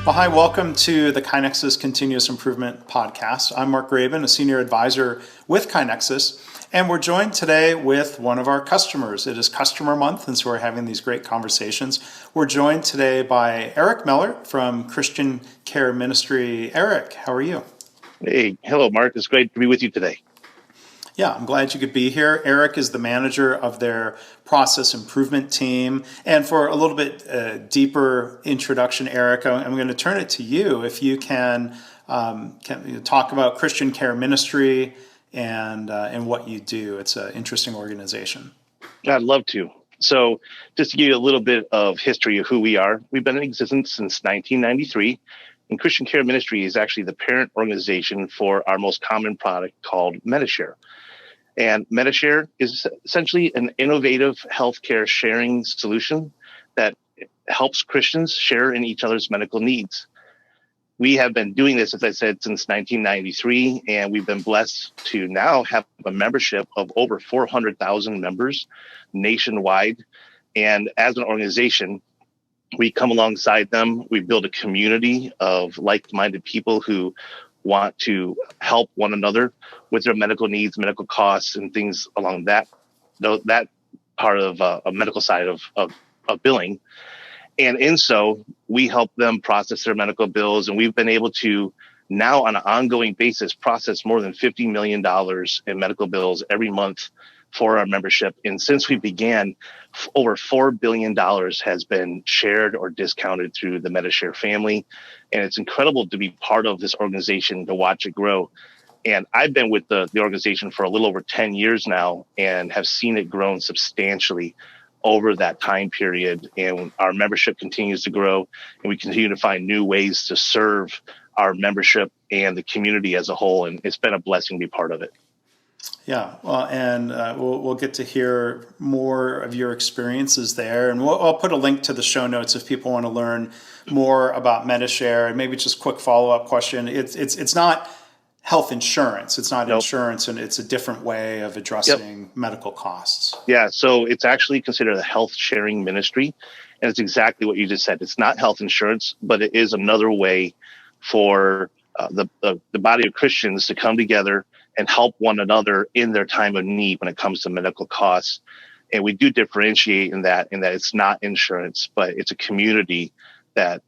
Well, hi, welcome to the KaiNexus Continuous Improvement Podcast. I'm Mark Graben, a senior advisor with KaiNexus, and we're joined today with one of our customers. It is Customer Month, and so we're having these great conversations. We're joined today by Eric Miller from Christian Care Ministry. Eric, how are you? Hey, hello, Mark. It's great to be with you today. Yeah, I'm glad you could be here. Eric is the manager of their process improvement team. And for a little bit deeper introduction, Eric, I'm going to turn it to you. If you can talk about Christian Care Ministry and what you do. It's an interesting organization. I'd love to. So just to give you a little bit of history of who we are, we've been in existence since 1993. And Christian Care Ministry is actually the parent organization for our most common product called Medi-Share. And Medi-Share is essentially an innovative healthcare sharing solution that helps Christians share in each other's medical needs. We have been doing this, as I said, since 1993, and we've been blessed to now have a membership of over 400,000 members nationwide. And as an organization, we come alongside them. We build a community of like-minded people who want to help one another with their medical needs, medical costs, and things along that part of a medical side of billing. And in so, we help them process their medical bills, and we've been able to now on an ongoing basis process more than $50 million in medical bills every month for our membership. And since we began, over $4 billion has been shared or discounted through the Medi-Share family. And it's incredible to be part of this organization, to watch it grow. And I've been with the organization for a little over 10 years now and have seen it grow substantially over that time period. And our membership continues to grow, and we continue to find new ways to serve our membership and the community as a whole. And it's been a blessing to be part of it. Yeah, well, and we'll get to hear more of your experiences there, and I'll put a link to the show notes if people want to learn more about Medi-Share. And maybe just a quick follow-up question: it's not health insurance, it's not insurance, and it's a different way of addressing medical costs. Yeah, so it's actually considered a health sharing ministry, and it's exactly what you just said. It's not health insurance, but it is another way for the body of Christians to come together and help one another in their time of need when it comes to medical costs. And we do differentiate in that it's not insurance, but it's a community that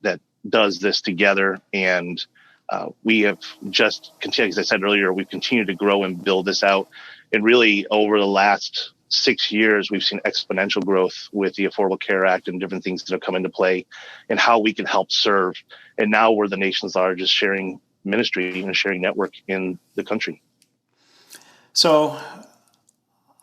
does this together. And we have just continued, as I said earlier, we've continued to grow and build this out. And really over the last 6 years, we've seen exponential growth with the Affordable Care Act and different things that have come into play and how we can help serve. And now we're the nation's largest sharing ministry and sharing network in the country. So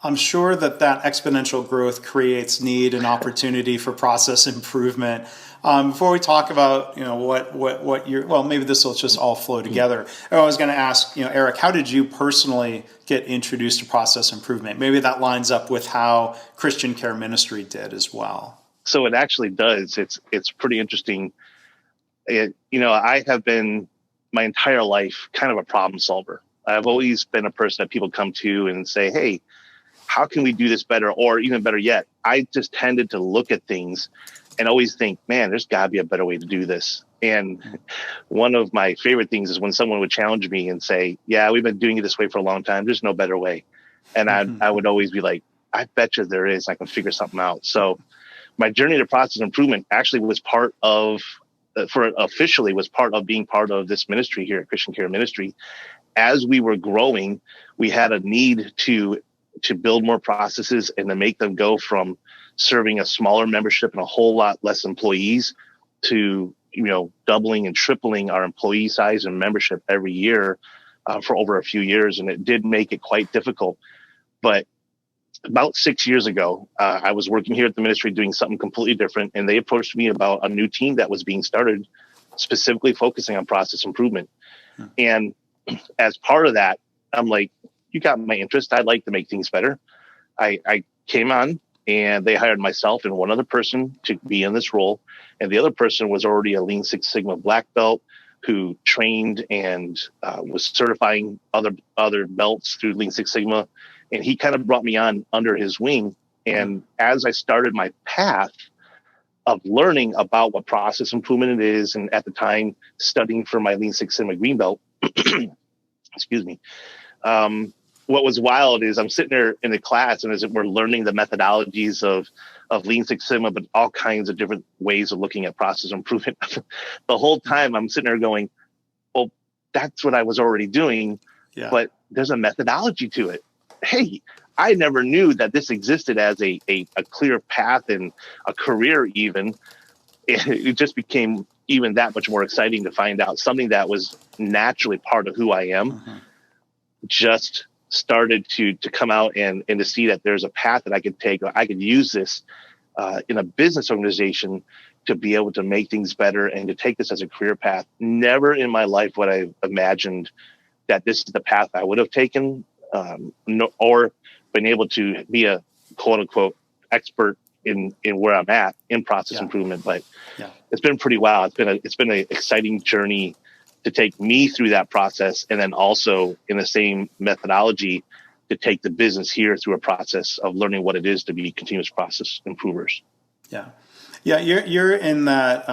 I'm sure that exponential growth creates need and opportunity for process improvement. Before we talk about, what you're, well, maybe this will just all flow together. I was going to ask, Eric, how did you personally get introduced to process improvement? Maybe that lines up with how Christian Care Ministry did as well. So it actually does. It's pretty interesting. I have been my entire life kind of a problem solver. I've always been a person that people come to and say, hey, how can we do this better? Or even better yet, I just tended to look at things and always think, man, there's got to be a better way to do this. And one of my favorite things is when someone would challenge me and say, yeah, we've been doing it this way for a long time. There's no better way. And I would always be like, I bet you there is. I can figure something out. So my journey to process improvement actually was part of being part of this ministry here at Christian Care Ministry. As we were growing, we had a need to build more processes and to make them go from serving a smaller membership and a whole lot less employees to, doubling and tripling our employee size and membership every year for over a few years. And it did make it quite difficult. But about 6 years ago, I was working here at the ministry doing something completely different. And they approached me about a new team that was being started, specifically focusing on process improvement. And as part of that, I'm like, you got my interest. I'd like to make things better. I came on and they hired myself and one other person to be in this role. And the other person was already a Lean Six Sigma black belt who trained and was certifying other belts through Lean Six Sigma. And he kind of brought me on under his wing. And as I started my path, learning about what process improvement it is. And at the time, studying for my Lean Six Sigma Green Belt, excuse me. What was wild is I'm sitting there in the class, and as we're learning the methodologies of Lean Six Sigma, but all kinds of different ways of looking at process improvement. The whole time I'm sitting there going, well, that's what I was already doing, but there's a methodology to it. Hey, I never knew that this existed as a clear path and a career even. It just became even that much more exciting to find out something that was naturally part of who I am. Just started to come out and to see that there's a path that I could take. I could use this in a business organization to be able to make things better and to take this as a career path. Never in my life would I imagined that this is the path I would have taken, or been able to be a quote unquote expert in where I'm at in process improvement. But it's been pretty wild. It's been an exciting journey to take me through that process, and then also in the same methodology to take the business here through a process of learning what it is to be continuous process improvers. You're in that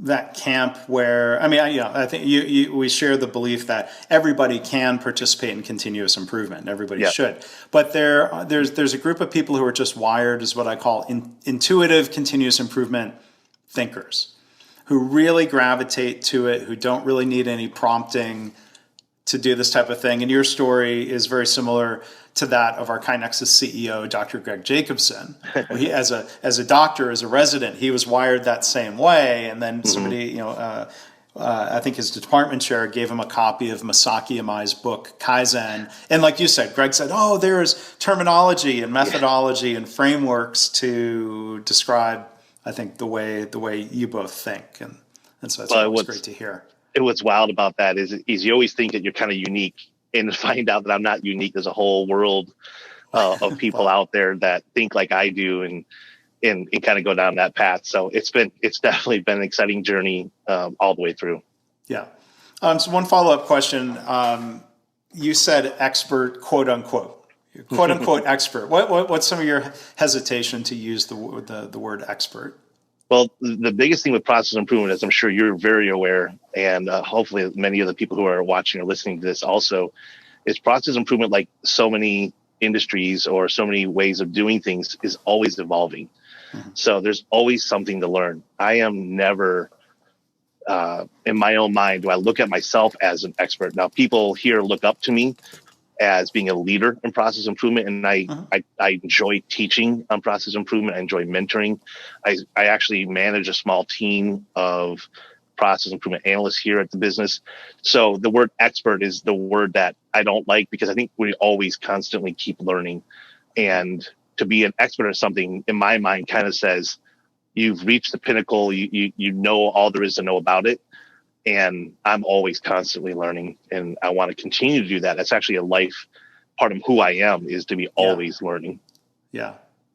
that camp where, I mean, I think we share the belief that everybody can participate in continuous improvement. Everybody should, but there's a group of people who are just wired as what I call intuitive continuous improvement thinkers, who really gravitate to it, who don't really need any prompting to do this type of thing. And your story is very similar to that of our KaiNexus CEO, Dr. Greg Jacobson. He, as a doctor, as a resident, he was wired that same way. And then somebody, I think his department chair gave him a copy of Masaki Imai's book, Kaizen. And like you said, Greg said, oh, there's terminology and methodology and frameworks to describe, I think, the way you both think. And so it's great to hear. And what's wild about that is you always think that you're kind of unique, and to find out that I'm not unique. There's a whole world of people out there that think like I do and kind of go down that path. So it's definitely been an exciting journey all the way through. Yeah. So one follow-up question. You said expert, quote unquote expert. What's some of your hesitation to use the word expert? Well, the biggest thing with process improvement, as I'm sure you're very aware, and hopefully many of the people who are watching or listening to this also, is process improvement, like so many industries or so many ways of doing things, is always evolving. So there's always something to learn. I am never, in my own mind, do I look at myself as an expert. Now, people here look up to me as being a leader in process improvement. And I enjoy teaching on process improvement. I enjoy mentoring. I actually manage a small team of process improvement analysts here at the business. So the word expert is the word that I don't like, because I think we always constantly keep learning. And to be an expert at something, in my mind, kind of says you've reached the pinnacle. You know all there is to know about it. And I'm always constantly learning, and I want to continue to do that. That's actually a life part of who I am, is to be always learning. Yeah.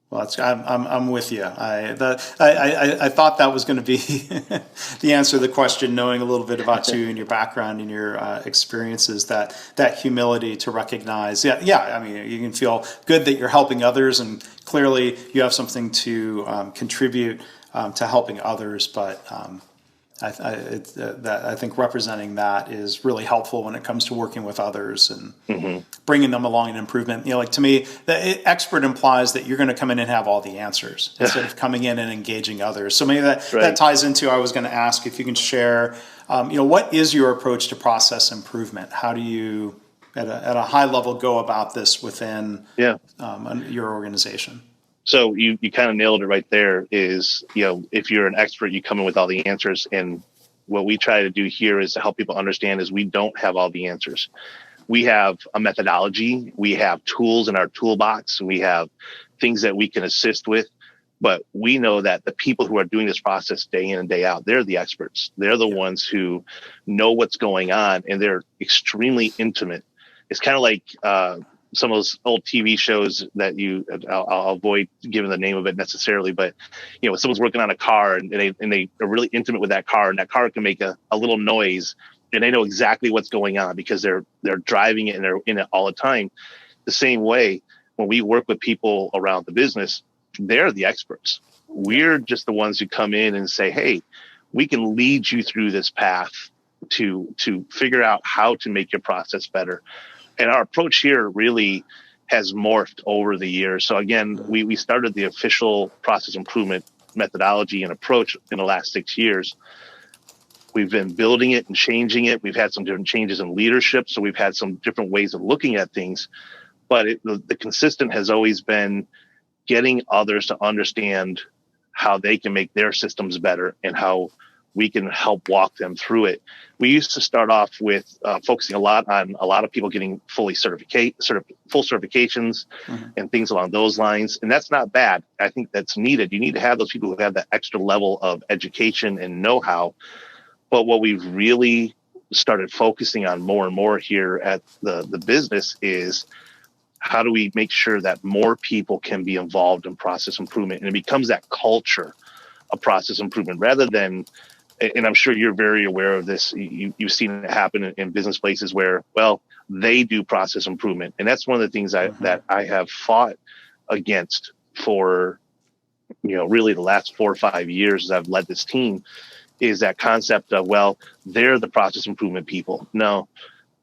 Well, I'm with you. I thought that was going to be the answer to the question, knowing a little bit about you and your background and your experiences, that humility to recognize. I mean, you can feel good that you're helping others, and clearly you have something to contribute to helping others, but I think representing that is really helpful when it comes to working with others and bringing them along in improvement. Like, to me, the expert implies that you're going to come in and have all the answers instead of coming in and engaging others. So maybe that ties into, I was going to ask if you can share, what is your approach to process improvement? How do you, at a high level, go about this within your organization? So you kind of nailed it right there. Is, if you're an expert, you come in with all the answers. And what we try to do here is to help people understand is we don't have all the answers. We have a methodology. We have tools in our toolbox. We have things that we can assist with. But we know that the people who are doing this process day in and day out, they're the experts. They're the ones who know what's going on, and they're extremely intimate. It's kind of like some of those old TV shows that I'll avoid giving the name of it necessarily, but someone's working on a car and they are really intimate with that car, and that car can make a little noise, and they know exactly what's going on because they're driving it and they're in it all the time. The same way, when we work with people around the business, they're the experts. We're just the ones who come in and say, hey, we can lead you through this path to figure out how to make your process better. And our approach here really has morphed over the years. So again, we started the official process improvement methodology and approach in the last 6 years. We've been building it and changing it. We've had some different changes in leadership. So we've had some different ways of looking at things. But the consistent has always been getting others to understand how they can make their systems better and how we can help walk them through it. We used to start off with focusing a lot on a lot of people getting full certifications and things along those lines. And that's not bad. I think that's needed. You need to have those people who have that extra level of education and know-how. But what we've really started focusing on more and more here at the business is how do we make sure that more people can be involved in process improvement, and it becomes that culture of process improvement rather than, and I'm sure you're very aware of this, you've seen it happen in business places where, well, they do process improvement. And that's one of the things that I have fought against for, really the last 4 or 5 years as I've led this team, is that concept of, well, they're the process improvement people. No,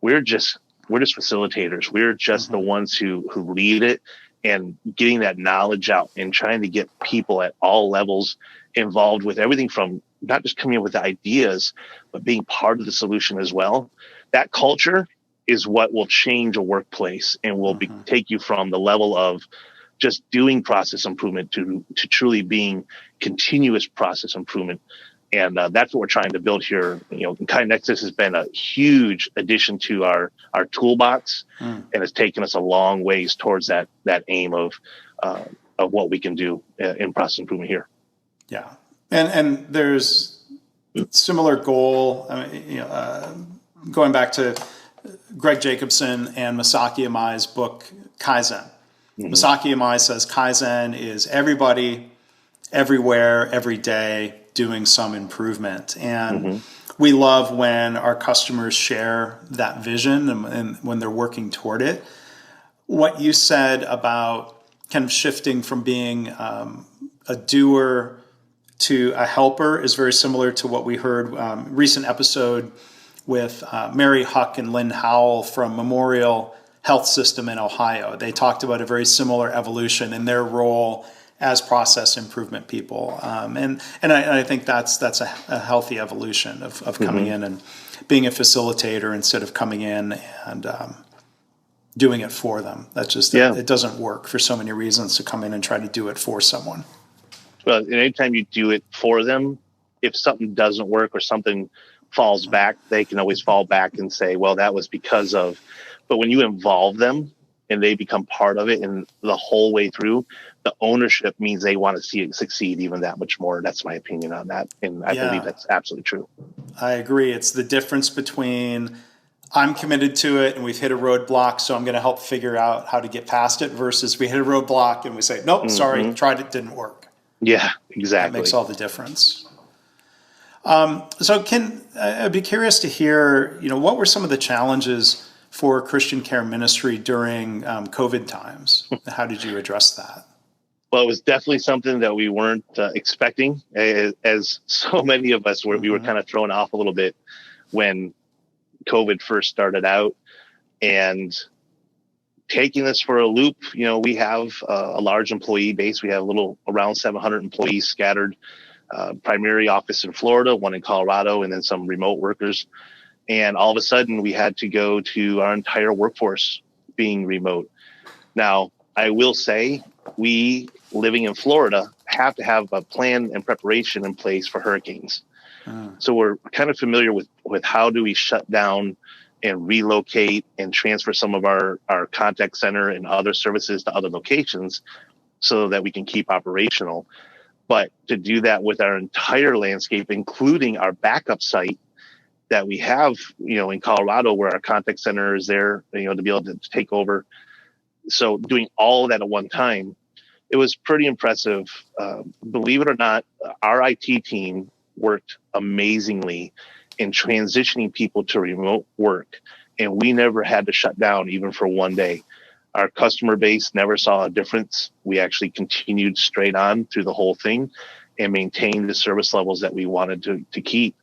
we're just facilitators. We're just the ones who lead it, and getting that knowledge out and trying to get people at all levels involved with everything from not just coming up with the ideas, but being part of the solution as well. That culture is what will change a workplace and will take you from the level of just doing process improvement to truly being continuous process improvement. And that's what we're trying to build here. KaiNexus has been a huge addition to our toolbox, and it's taken us a long ways towards that aim of what we can do in process improvement here. Yeah, and there's similar goal. Going back to Greg Jacobson and Masaki Imai's book Kaizen. Masaki Imai says Kaizen is everybody, everywhere, every day, doing some improvement. And we love when our customers share that vision and when they're working toward it. What you said about kind of shifting from being a doer to a helper is very similar to what we heard recent episode with Mary Huck and Lynn Howell from Memorial Health System in Ohio. They talked about a very similar evolution in their role as process improvement people. And I think that's a healthy evolution of coming in and being a facilitator instead of coming in and doing it for them. That's just, it doesn't work for so many reasons to come in and try to do it for someone. Well, anytime you do it for them, if something doesn't work or something falls back, they can always fall back and say, well, that was because of, but when you involve them and they become part of it and the whole way through, the ownership means they want to see it succeed even that much more. That's my opinion on that. And I believe that's absolutely true. I agree. It's the difference between I'm committed to it and we've hit a roadblock, so I'm going to help figure out how to get past it, versus we hit a roadblock and we say, nope, sorry, tried it, didn't work. Yeah, exactly. That makes all the difference. So I'd be curious to hear, what were some of the challenges for Christian Care Ministry during COVID times? How did you address that? Well, it was definitely something that we weren't expecting, as so many of us were. We were kind of thrown off a little bit when COVID first started out, and taking us for a loop. We have a large employee base. We have around 700 employees scattered, primary office in Florida, one in Colorado, and then some remote workers. And all of a sudden we had to go to our entire workforce being remote. Now, I will say we, living in Florida, have to have a plan and preparation in place for hurricanes. So we're kind of familiar with how do we shut down and relocate and transfer some of our contact center and other services to other locations so that we can keep operational. But to do that with our entire landscape, including our backup site that we have, in Colorado, where our contact center is there, to be able to take over. So doing all of that at one time, it was pretty impressive. Believe it or not, our IT team worked amazingly in transitioning people to remote work, and we never had to shut down even for one day. Our customer base never saw a difference. We actually continued straight on through the whole thing and maintained the service levels that we wanted to keep.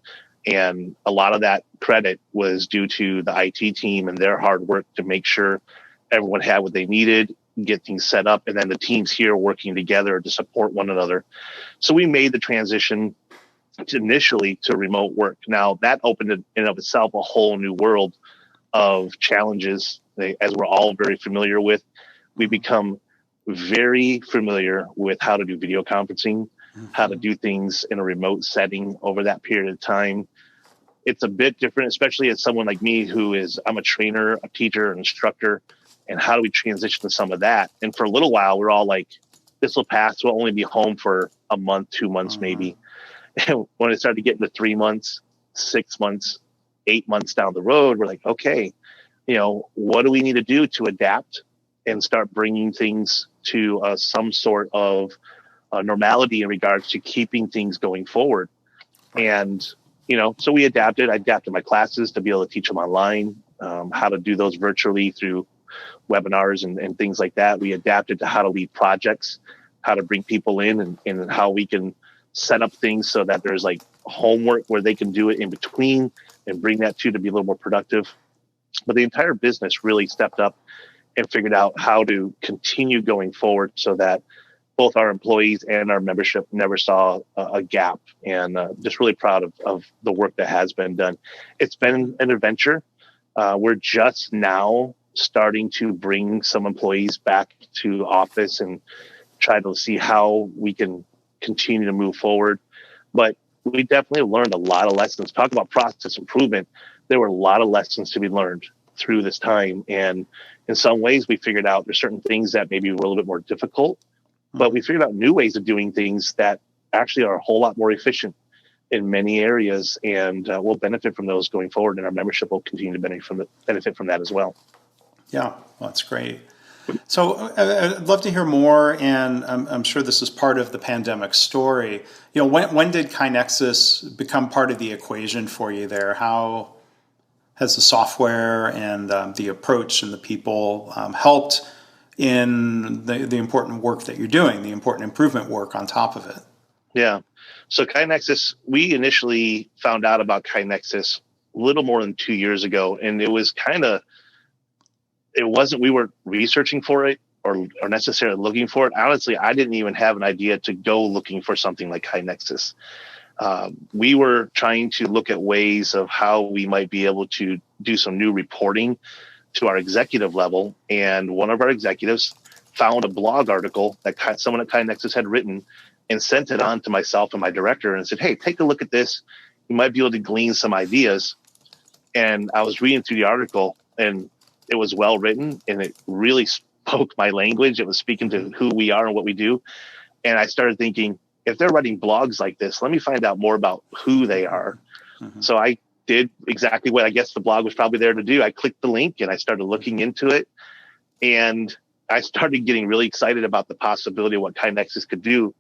And a lot of that credit was due to the IT team and their hard work to make sure everyone had what they needed, get things set up, and then the teams here working together to support one another. So we made the transition initially to remote work. Now that opened in and of itself a whole new world of challenges, as we're all very familiar with. We become very familiar with how to do video conferencing, how to do things in a remote setting over that period of time. It's a bit different, especially as someone like me I'm a trainer, a teacher, an instructor. And how do we transition to some of that? And for a little while, we're all like, this will pass. We'll only be home for a month, 2 months, maybe. And when it started getting to 3 months, 6 months, 8 months down the road, we're like, okay, what do we need to do to adapt and start bringing things to some sort of normality in regards to keeping things going forward? And so we adapted. I adapted my classes to be able to teach them online, how to do those virtually through webinars and things like that. We adapted to how to lead projects, how to bring people in, and how we can set up things so that there's like homework where they can do it in between and bring that to be a little more productive. But the entire business really stepped up and figured out how to continue going forward so that both our employees and our membership never saw a gap. And just really proud of the work that has been done. It's been an adventure. We're just now starting to bring some employees back to office and try to see how we can continue to move forward. But we definitely learned a lot of lessons. Talk about process improvement. There were a lot of lessons to be learned through this time. And in some ways, we figured out there's certain things that maybe were a little bit more difficult, but we figured out new ways of doing things that actually are a whole lot more efficient in many areas, and we'll benefit from those going forward, and our membership will continue to benefit from that as well. Yeah, well, that's great. So I'd love to hear more, and I'm sure this is part of the pandemic story. When did KaiNexus become part of the equation for you there? How has the software and the approach and the people helped in the important work that you're doing, the important improvement work on top of it? Yeah. So KaiNexus, we initially found out about KaiNexus a little more than 2 years ago, and it wasn't we weren't researching for it or necessarily looking for it. Honestly, I didn't even have an idea to go looking for something like KaiNexus. We were trying to look at ways of how we might be able to do some new reporting to our executive level. And one of our executives found a blog article that someone at KaiNexus had written and sent it on to myself and my director and said, hey, take a look at this. You might be able to glean some ideas. And I was reading through the article, and it was well written, and it really spoke my language. It was speaking to who we are and what we do. And I started thinking, if they're writing blogs like this, let me find out more about who they are. Mm-hmm. So I did exactly what I guess the blog was probably there to do. I clicked the link and I started looking into it. And I started getting really excited about the possibility of what KaiNexus could do.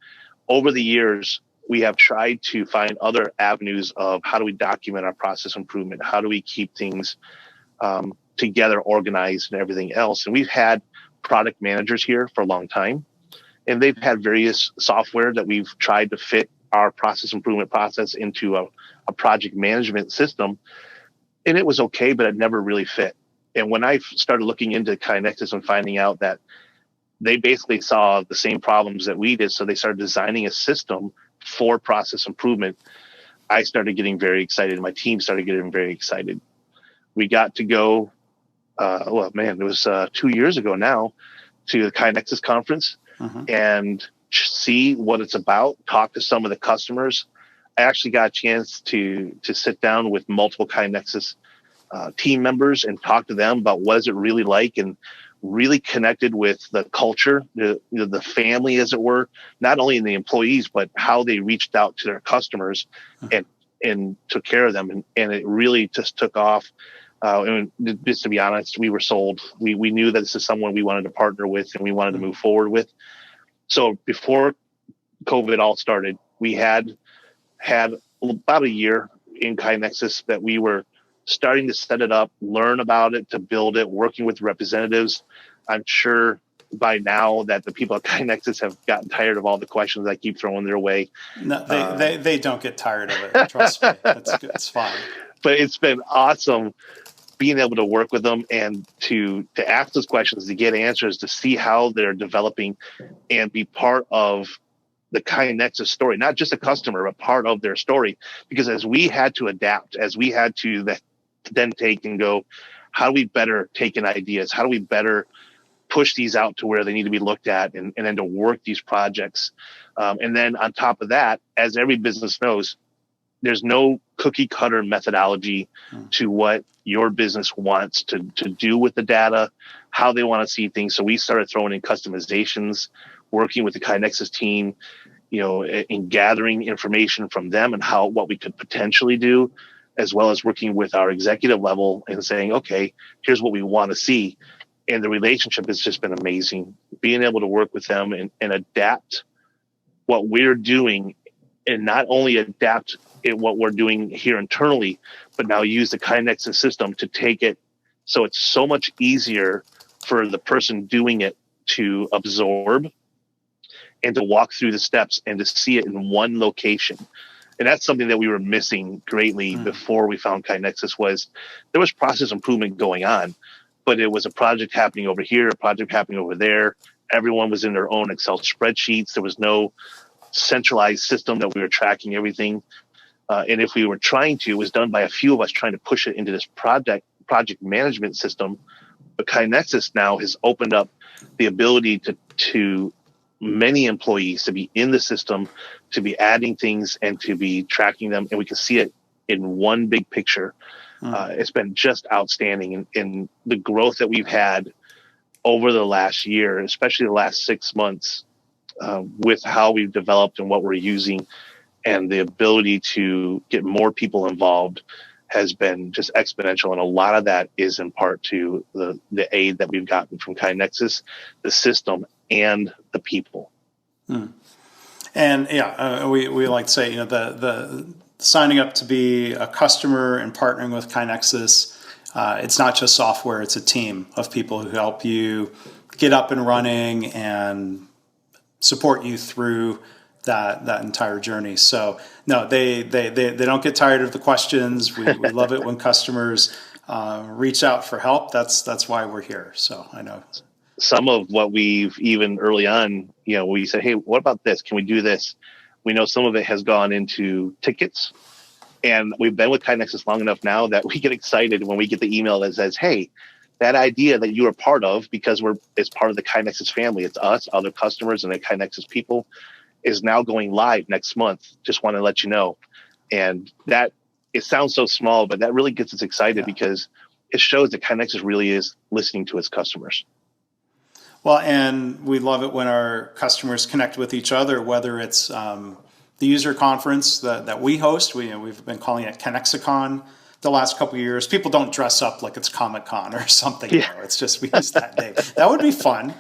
Over the years, we have tried to find other avenues of how do we document our process improvement? How do we keep things together, organized, and everything else? And we've had product managers here for a long time, and they've had various software that we've tried to fit our process improvement process into a project management system. And it was okay, but it never really fit. And when I started looking into KaiNexus and finding out that they basically saw the same problems that we did, so they started designing a system for process improvement, I started getting very excited. My team started getting very excited. We got to go, it was 2 years ago now, to the KaiNexus conference and see what it's about, talk to some of the customers. I actually got a chance to sit down with multiple KaiNexus team members and talk to them about what is it really like, and really connected with the culture, the family, as it were, not only in the employees, but how they reached out to their customers and took care of them. And it really just took off. And just to be honest, we were sold. We knew that this is someone we wanted to partner with and we wanted to move forward with. So before COVID all started, we had about a year in KaiNexus that we were starting to set it up, learn about it, to build it, working with representatives, I'm sure by now that the people at KaiNexus have gotten tired of all the questions I keep throwing their way. No, they don't get tired of it. Trust me. That's good. It's fine. But it's been awesome being able to work with them and to ask those questions, to get answers, to see how they're developing and be part of the KaiNexus story, not just a customer, but part of their story. Because as we had to adapt, as we had to then take and go, how do we better take in ideas? How do we better push these out to where they need to be looked at, and then to work these projects? And then on top of that, as every business knows, there's no cookie cutter methodology to what your business wants to do with the data, how they want to see things. So we started throwing in customizations, working with the KaiNexus team, in gathering information from them and what we could potentially do, as well as working with our executive level and saying, okay, here's what we want to see. And the relationship has just been amazing, being able to work with them and adapt what we're doing, and not only adapt what we're doing here internally, but now use the KaiNexus system to take it so it's so much easier for the person doing it to absorb and to walk through the steps and to see it in one location. And that's something that we were missing greatly before we found KaiNexus. Was there was process improvement going on, but it was a project happening over here, a project happening over there. Everyone was in their own Excel spreadsheets. There was no centralized system that we were tracking everything. And if we were trying to, it was done by a few of us trying to push it into this project management system. But KaiNexus now has opened up the ability to many employees to be in the system, to be adding things and to be tracking them. And we can see it in one big picture. It's been just outstanding. And the growth that we've had over the last year, especially the last 6 months, with how we've developed and what we're using, and the ability to get more people involved, has been just exponential. And a lot of that is in part to the aid that we've gotten from KaiNexus, the system, and the people. And we like to say, the signing up to be a customer and partnering with KaiNexus, it's not just software, it's a team of people who help you get up and running and support you through that entire journey. So no, they don't get tired of the questions. We love it when customers reach out for help. That's why we're here. So I know some of what we've, even early on, we said, hey, what about this? Can we do this? We know some of it has gone into tickets, and we've been with KaiNexus long enough now that we get excited when we get the email that says, hey, that idea that you are part of, because it's part of the KaiNexus family, it's us, other customers, and the KaiNexus people, is now going live next month. Just want to let you know. And that, it sounds so small, but that really gets us excited because it shows that KaiNexus really is listening to its customers. Well, and we love it when our customers connect with each other, whether it's the user conference that we host. We've been calling it KaiNexicon the last couple of years. People don't dress up like it's Comic-Con or something. It's just, we use that name. That would be fun.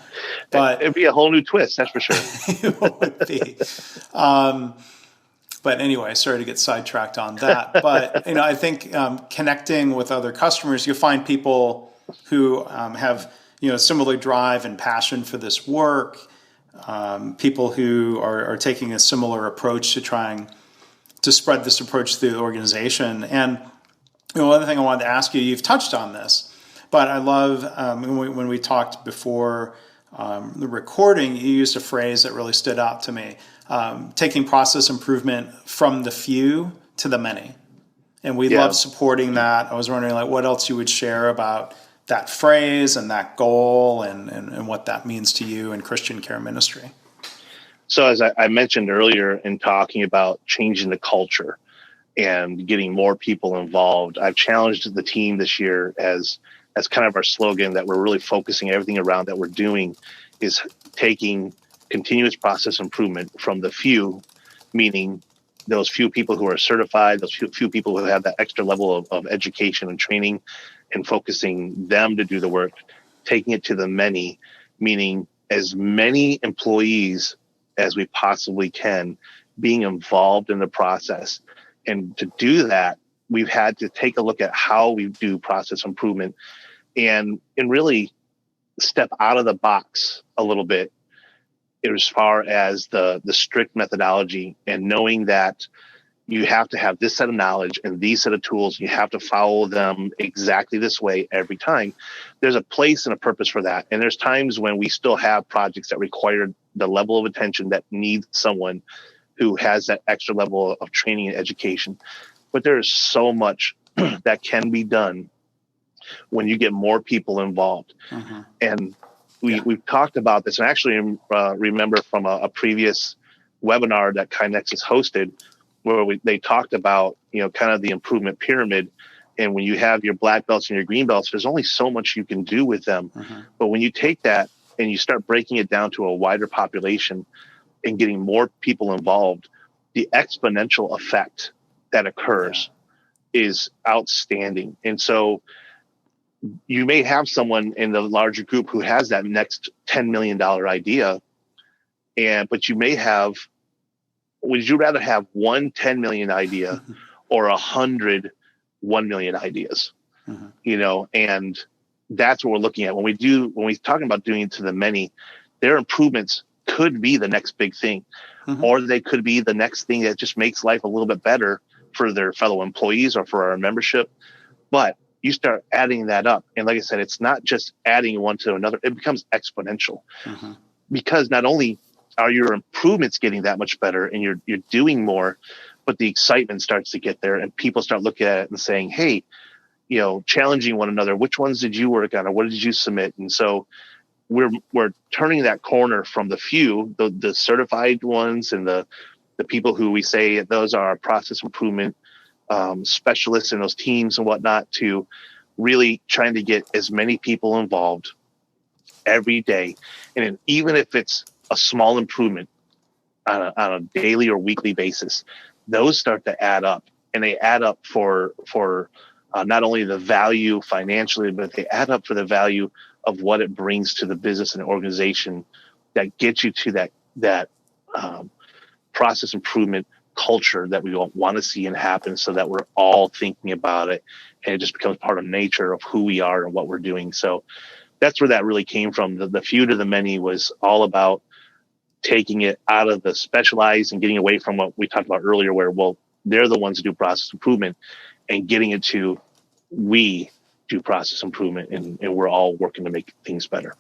But it'd be a whole new twist, that's for sure. It would be. But anyway, sorry to get sidetracked on that. But I think connecting with other customers, you'll find people who have similar drive and passion for this work. People who are taking a similar approach to trying to spread this approach through the organization. And one other thing I wanted to ask you, you've touched on this, but I love when we talked before the recording, you used a phrase that really stood out to me, taking process improvement from the few to the many. And we love supporting that. I was wondering what else you would share about that phrase and that goal and what that means to you in Christian care ministry. So as I mentioned earlier in talking about changing the culture and getting more people involved, I've challenged the team this year as kind of our slogan that we're really focusing everything around that we're doing is taking continuous process improvement from the few, meaning those few people who are certified, those few people who have that extra level of education and training, and focusing them to do the work, taking it to the many, meaning as many employees as we possibly can being involved in the process. And to do that, we've had to take a look at how we do process improvement and really step out of the box a little bit as far as the strict methodology, and knowing that you have to have this set of knowledge and these set of tools. You have to follow them exactly this way every time. There's a place and a purpose for that. And there's times when we still have projects that require the level of attention that needs someone who has that extra level of training and education. But there's so much that can be done when you get more people involved. Mm-hmm. And we've talked about this, and actually remember from a previous webinar that KaiNexus hosted, where they talked about, kind of the improvement pyramid. And when you have your black belts and your green belts, there's only so much you can do with them. Mm-hmm. But when you take that and you start breaking it down to a wider population and getting more people involved, the exponential effect that occurs is outstanding. And so you may have someone in the larger group who has that next $10 million idea, but you may have, would you rather have one 10 million idea or 100 1 million ideas? Mm-hmm. And that's what we're looking at when we're talking about doing it to the many. Their improvements could be the next big thing, mm-hmm. or they could be the next thing that just makes life a little bit better for their fellow employees or for our membership. But you start adding that up, and like I said, it's not just adding one to another; it becomes exponential, mm-hmm. because not only are your improvements getting that much better and you're doing more, but the excitement starts to get there and people start looking at it and saying, hey, challenging one another, which ones did you work on or what did you submit? And so we're turning that corner from the few, the certified ones and the people who we say those are our process improvement specialists in those teams and whatnot, to really trying to get as many people involved every day. And even if it's a small improvement on a daily or weekly basis, those start to add up, and they add up for not only the value financially, but they add up for the value of what it brings to the business and organization that gets you to that process improvement culture that we want to see and happen, so that we're all thinking about it and it just becomes part of nature of who we are and what we're doing. So that's where that really came from. The few to the many was all about taking it out of the specialized and getting away from what we talked about earlier, where, they're the ones who do process improvement, and getting it to we do process improvement, and we're all working to make things better.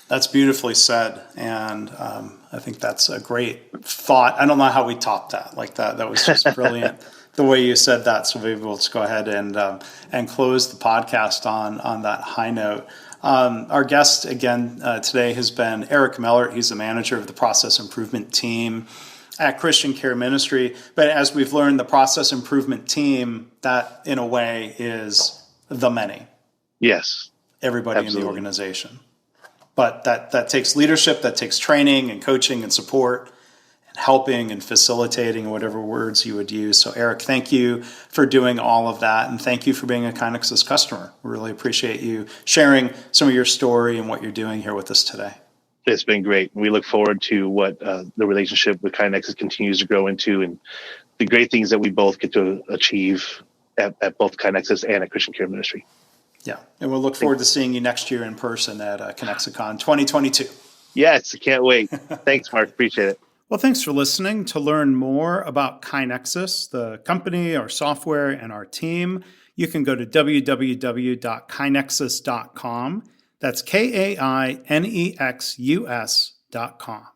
That's beautifully said. And I think that's a great thought. I don't know how we topped that. Like that was just brilliant the way you said that. So maybe we'll just go ahead and close the podcast on that high note. Our guest again today has been Eric Mellert. He's the manager of the process improvement team at Christian Care Ministry. But as we've learned, the process improvement team, that in a way is the many. Yes. Everybody Absolutely. In the organization. But that takes leadership, that takes training and coaching and support and helping and facilitating, whatever words you would use. So Eric, thank you for doing all of that. And thank you for being a KaiNexus customer. We really appreciate you sharing some of your story and what you're doing here with us today. It's been great. We look forward to what the relationship with KaiNexus continues to grow into, and the great things that we both get to achieve at both KaiNexus and at Christian Care Ministry. Yeah, and we'll look forward to seeing you next year in person at KaiNexus 2022. Yes, I can't wait. Thanks, Mark. Appreciate it. Well, thanks for listening. To learn more about KaiNexus, the company, our software, and our team, you can go to www.kainexus.com. That's KAINEXUS.com.